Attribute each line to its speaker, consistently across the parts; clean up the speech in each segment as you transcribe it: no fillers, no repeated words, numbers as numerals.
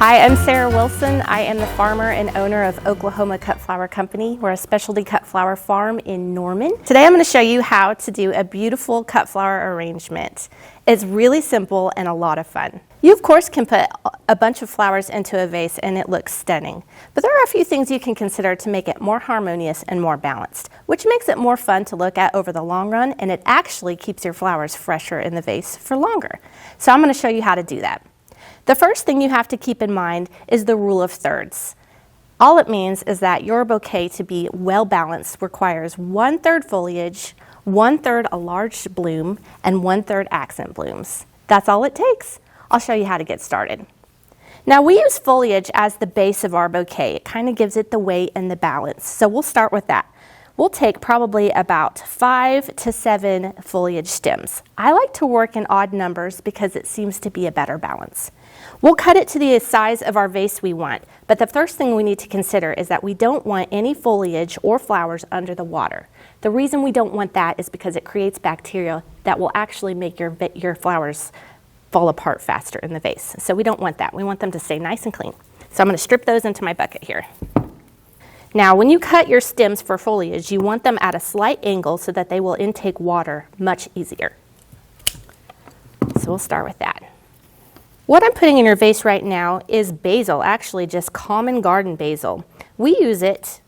Speaker 1: Hi, I'm Sara Wilson. I am the farmer and owner of Oklahoma Cut Flower Company. We're a specialty cut flower farm in Norman. Today I'm going to show you how to do a beautiful cut flower arrangement. It's really simple and a lot of fun. You of course can put a bunch of flowers into a vase and it looks stunning, but there are a few things you can consider to make it more harmonious and more balanced, which makes it more fun to look at over the long run, and it actually keeps your flowers fresher in the vase for longer. So I'm going to show you how to do that. The first thing you have to keep in mind is the rule of thirds. All it means is that your bouquet to be well balanced requires 1/3 foliage, 1/3 a large bloom, and 1/3 accent blooms. That's all it takes. I'll show you how to get started. Now we use foliage as the base of our bouquet. It kind of gives it the weight and the balance. So we'll start with that. We'll take probably about 5 to 7 foliage stems. I like to work in odd numbers because it seems to be a better balance. We'll cut it to the size of our vase we want, but the first thing we need to consider is that we don't want any foliage or flowers under the water. The reason we don't want that is because it creates bacteria that will actually make your flowers fall apart faster in the vase. So we don't want that. We want them to stay nice and clean. So I'm going to strip those into my bucket here. Now, when you cut your stems for foliage, you want them at a slight angle so that they will intake water much easier. So we'll start with that. What I'm putting in your vase right now is basil, actually just common garden basil. We use it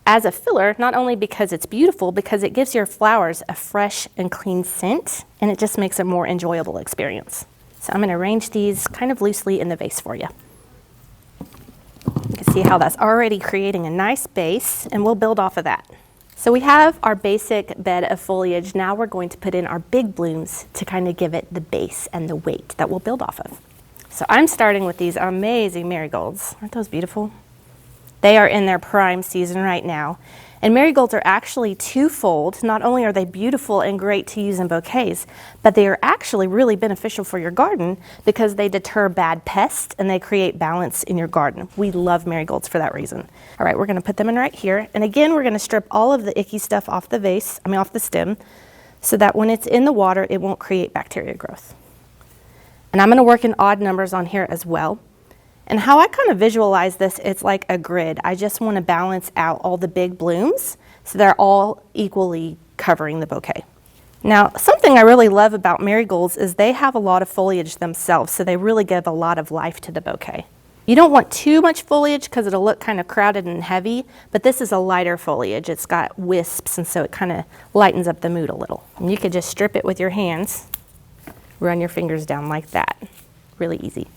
Speaker 1: as a filler, not only because it's beautiful, because it gives your flowers a fresh and clean scent, and it just makes a more enjoyable experience. So I'm going to arrange these kind of loosely in the vase for you. You can see how that's already creating a nice base, and we'll build off of that. So we have our basic bed of foliage. Now we're going to put in our big blooms to kind of give it the base and the weight that we'll build off of. So I'm starting with these amazing marigolds. Aren't those beautiful? They are in their prime season right now. And marigolds are actually twofold. Not only are they beautiful and great to use in bouquets, but they are actually really beneficial for your garden because they deter bad pests and they create balance in your garden. We love marigolds for that reason. All right, we're going to put them in right here. And again, we're going to strip all of the icky stuff off off the stem, so that when it's in the water, it won't create bacteria growth. And I'm going to work in odd numbers on here as well. And how I kind of visualize this, it's like a grid. I just want to balance out all the big blooms so they're all equally covering the bouquet. Now, something I really love about marigolds is they have a lot of foliage themselves, so they really give a lot of life to the bouquet. You don't want too much foliage because it'll look kind of crowded and heavy, but this is a lighter foliage. It's got wisps, and so it kind of lightens up the mood a little. And you could just strip it with your hands, run your fingers down like that. Really easy.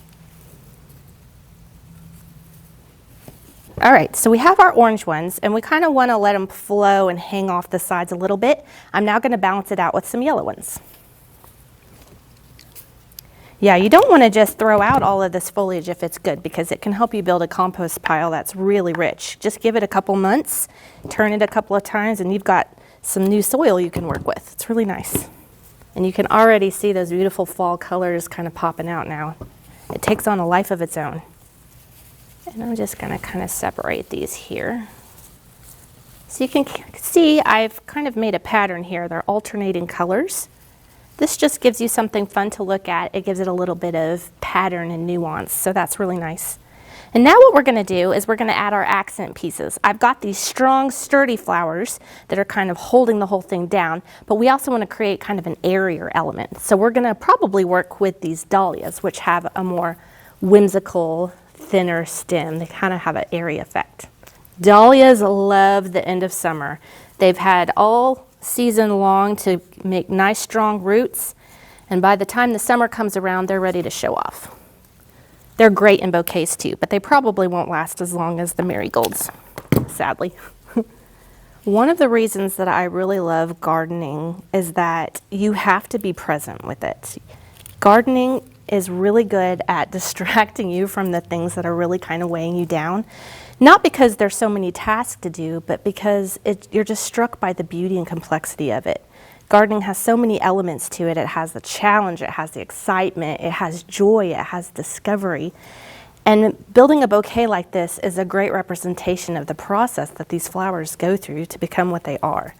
Speaker 1: All right, so we have our orange ones, and we kind of want to let them flow and hang off the sides a little bit. I'm now going to balance it out with some yellow ones. Yeah, you don't want to just throw out all of this foliage if it's good, because it can help you build a compost pile that's really rich. Just give it a couple months, turn it a couple of times, and you've got some new soil you can work with. It's really nice. And you can already see those beautiful fall colors kind of popping out now. It takes on a life of its own. And I'm just going to kind of separate these here. So you can see I've kind of made a pattern here. They're alternating colors. This just gives you something fun to look at. It gives it a little bit of pattern and nuance, so that's really nice. And now what we're going to do is we're going to add our accent pieces. I've got these strong, sturdy flowers that are kind of holding the whole thing down, but we also want to create kind of an airier element. So we're going to probably work with these dahlias, which have a more whimsical, thinner stem. They kind of have an airy effect. Dahlias love the end of summer. They've had all season long to make nice strong roots, and by the time the summer comes around, they're ready to show off. They're great in bouquets too, but they probably won't last as long as the marigolds, sadly. One of the reasons that I really love gardening is that you have to be present with it. Gardening is really good at distracting you from the things that are really kind of weighing you down. Not because there's so many tasks to do, but because you're just struck by the beauty and complexity of it. Gardening has so many elements to it. It has the challenge, it has the excitement, it has joy, it has discovery. And building a bouquet like this is a great representation of the process that these flowers go through to become what they are.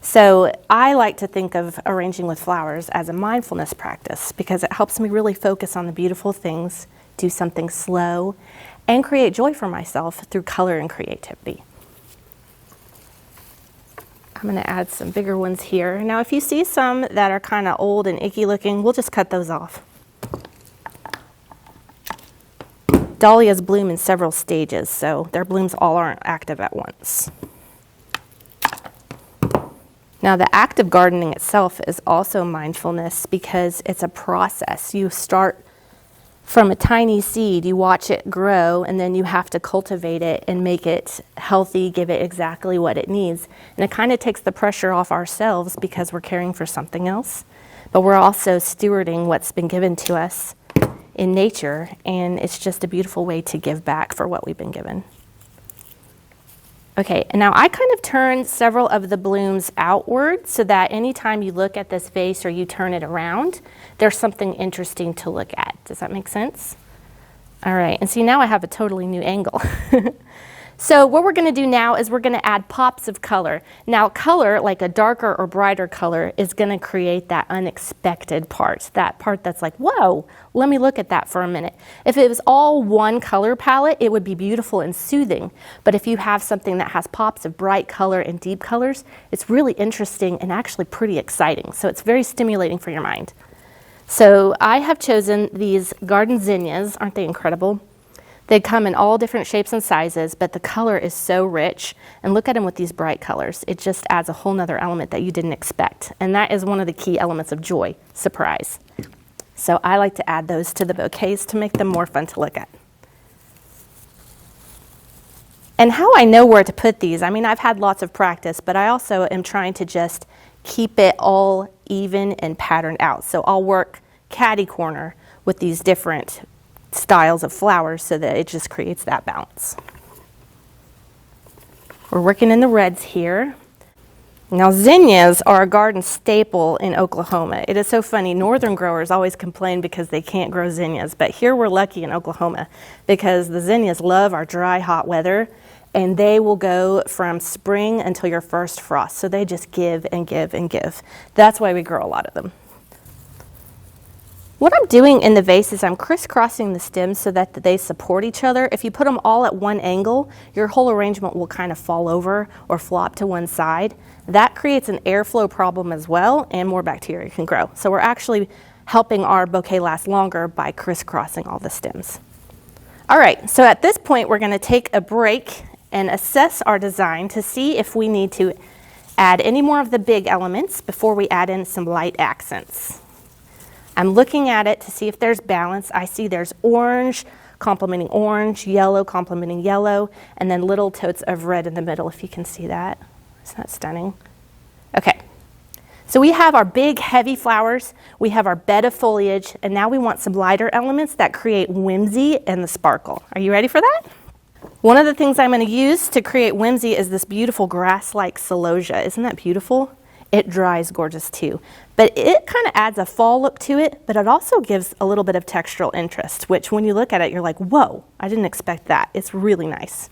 Speaker 1: So I like to think of arranging with flowers as a mindfulness practice because it helps me really focus on the beautiful things, do something slow, and create joy for myself through color and creativity. I'm going to add some bigger ones here. Now, if you see some that are kind of old and icky looking, we'll just cut those off. Dahlias bloom in several stages, so their blooms all aren't active at once. Now, the act of gardening itself is also mindfulness because it's a process. You start from a tiny seed, you watch it grow, and then you have to cultivate it and make it healthy, give it exactly what it needs. And it kind of takes the pressure off ourselves because we're caring for something else, but we're also stewarding what's been given to us in nature, and it's just a beautiful way to give back for what we've been given. Okay, and now I kind of turned several of the blooms outward so that anytime you look at this vase or you turn it around, there's something interesting to look at. Does that make sense? All right, and see, now I have a totally new angle. So what we're going to do now is we're going to add pops of color. Now, color, like a darker or brighter color, is going to create that unexpected part, that part that's like, whoa, let me look at that for a minute. If it was all one color palette, it would be beautiful and soothing. But if you have something that has pops of bright color and deep colors, it's really interesting and actually pretty exciting. So it's very stimulating for your mind. So I have chosen these garden zinnias. Aren't they incredible? They come in all different shapes and sizes, but the color is so rich. And look at them with these bright colors. It just adds a whole nother element that you didn't expect. And that is one of the key elements of joy, surprise. So I like to add those to the bouquets to make them more fun to look at. And how I know where to put these, I mean, I've had lots of practice, but I also am trying to just keep it all even and patterned out. So I'll work catty corner with these different styles of flowers so that it just creates that balance. We're working in the reds here. Now, zinnias are a garden staple in Oklahoma. It is so funny. Northern growers always complain because they can't grow zinnias, but here we're lucky in Oklahoma because the zinnias love our dry, hot weather, and they will go from spring until your first frost. So they just give and give and give. That's why we grow a lot of them. What I'm doing in the vase is I'm crisscrossing the stems so that they support each other. If you put them all at one angle, your whole arrangement will kind of fall over or flop to one side. That creates an airflow problem as well, and more bacteria can grow. So we're actually helping our bouquet last longer by crisscrossing all the stems. All right, so at this point, we're going to take a break and assess our design to see if we need to add any more of the big elements before we add in some light accents. I'm looking at it to see if there's balance. I see there's orange complementing orange, yellow complementing yellow, and then little totes of red in the middle, if you can see that. Isn't that stunning? Okay, so we have our big heavy flowers, we have our bed of foliage, and now we want some lighter elements that create whimsy and the sparkle. Are you ready for that? One of the things I'm going to use to create whimsy is this beautiful grass-like celosia. Isn't that beautiful? It dries gorgeous too. But it kind of adds a fall look to it, but it also gives a little bit of textural interest, which when you look at it, you're like, whoa, I didn't expect that. It's really nice.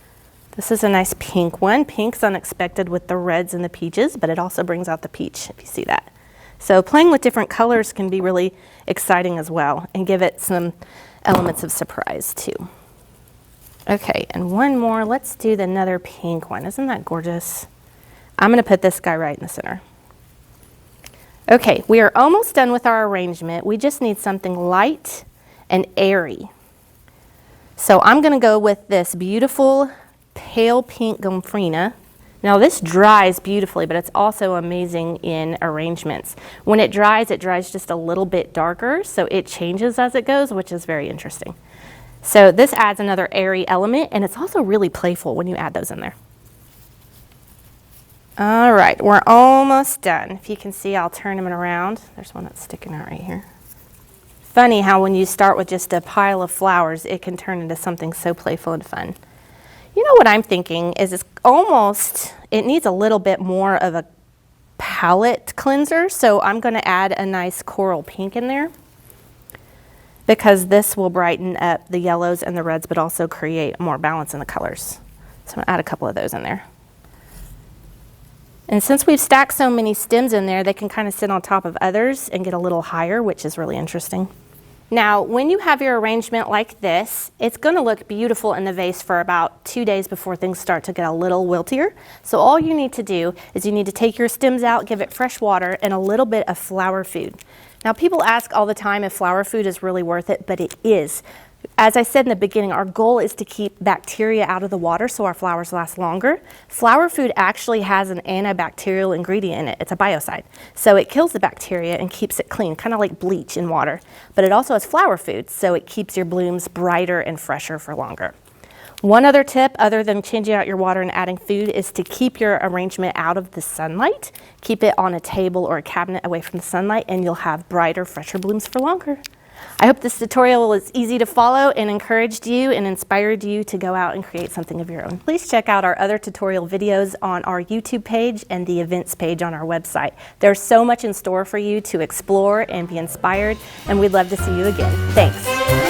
Speaker 1: This is a nice pink one. Pink's unexpected with the reds and the peaches, but it also brings out the peach, if you see that. So playing with different colors can be really exciting as well and give it some elements of surprise too. Okay, and one more. Let's do another pink one. Isn't that gorgeous? I'm going to put this guy right in the center. Okay, we are almost done with our arrangement. We just need something light and airy. So I'm going to go with this beautiful pale pink gomphrena. Now this dries beautifully, but it's also amazing in arrangements. When it dries just a little bit darker, so it changes as it goes, which is very interesting. So this adds another airy element, and it's also really playful when you add those in there. All right, we're almost done. If you can see, I'll turn them around. There's one that's sticking out right here. Funny how when you start with just a pile of flowers, it can turn into something so playful and fun. You know what I'm thinking is it needs a little bit more of a palette cleanser, so I'm going to add a nice coral pink in there because this will brighten up the yellows and the reds, but also create more balance in the colors. So I'm going to add a couple of those in there. And since we've stacked so many stems in there, they can kind of sit on top of others and get a little higher, which is really interesting. Now, when you have your arrangement like this, it's going to look beautiful in the vase for about 2 days before things start to get a little wiltier. So all you need to do is you need to take your stems out, give it fresh water, and a little bit of flower food. Now, people ask all the time if flower food is really worth it, but it is. As I said in the beginning, our goal is to keep bacteria out of the water so our flowers last longer. Flower food actually has an antibacterial ingredient in it. It's a biocide. So it kills the bacteria and keeps it clean, kind of like bleach in water. But it also has flower food, so it keeps your blooms brighter and fresher for longer. One other tip, other than changing out your water and adding food, is to keep your arrangement out of the sunlight. Keep it on a table or a cabinet away from the sunlight, and you'll have brighter, fresher blooms for longer. I hope this tutorial was easy to follow and encouraged you and inspired you to go out and create something of your own. Please check out our other tutorial videos on our YouTube page and the events page on our website. There's so much in store for you to explore and be inspired, and we'd love to see you again. Thanks.